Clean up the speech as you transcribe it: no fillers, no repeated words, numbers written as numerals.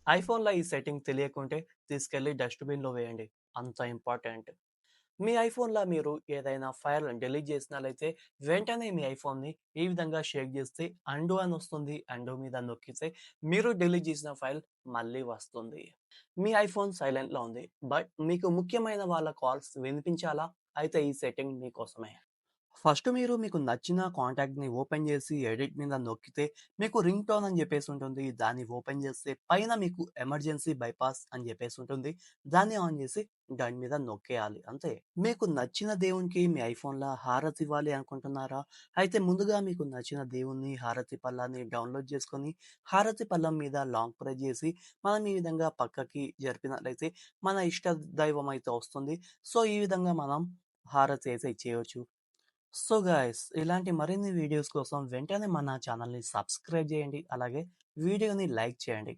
ఐఫోన్‌లో ఈ సెట్టింగ్ తెలియకుంటే తీసుకెళ్ళి డస్ట్‌బిన్‌లో వేయండి. అంత ఇంపార్టెంట్. మీ ఐఫోన్‌లో మీరు ఏదైనా ఫైల్ డిలీట్ చేసినట్లయితే వెంటనే మీ ఐఫోన్‌ని ఈ విధంగా షేక్ చేస్తే అండు అని వస్తుంది. అండు మీద నొక్కితే మీరు డిలీట్ చేసిన ఫైల్ మళ్ళీ వస్తుంది. మీ ఐఫోన్ సైలెంట్‌లో ఉంది. బట్ మీకు ముఖ్యమైన వాళ్ళ కాల్స్ వినిపించాలా? అయితే ఈ సెట్టింగ్ మీకోసమే. ఫస్ట్ మీరు మీకు నచ్చిన కాంటాక్ట్‌ని ఓపెన్ చేసి ఎడిట్ మీద నొక్కితే మీకు రింగ్ టోన్ అని చెప్పేసి ఉంటుంది. దాన్ని ఓపెన్ చేస్తే పైన మీకు ఎమర్జెన్సీ బైపాస్ అని చెప్పేసి ఉంటుంది. దాన్ని ఆన్ చేసి దాని మీద నొక్కేయాలి అంతే. మీకు నచ్చిన దేవునికి మీ ఐఫోన్‌లో హారతి ఇవ్వాలి అనుకుంటున్నారా? అయితే ముందుగా మీకు నచ్చిన దేవుని హారతి పళ్ళాన్ని డౌన్‌లోడ్ చేసుకొని, హారతి పళ్ళెం మీద లాంగ్ ప్రెస్ చేసి మనం ఈ విధంగా పక్కకి జరిపినట్లయితే మన ఇష్ట దైవం అయితే వస్తుంది. సో, ఈ విధంగా మనం హారతి అయితే ఇచ్చేయొచ్చు. సో గైస్ ఇలాంటి మరిన్ని వీడియోస్ కోసం వెంటనే మన ఛానల్‌ని సబ్స్క్రైబ్ చేయండి. అలాగే వీడియోని లైక్ చేయండి.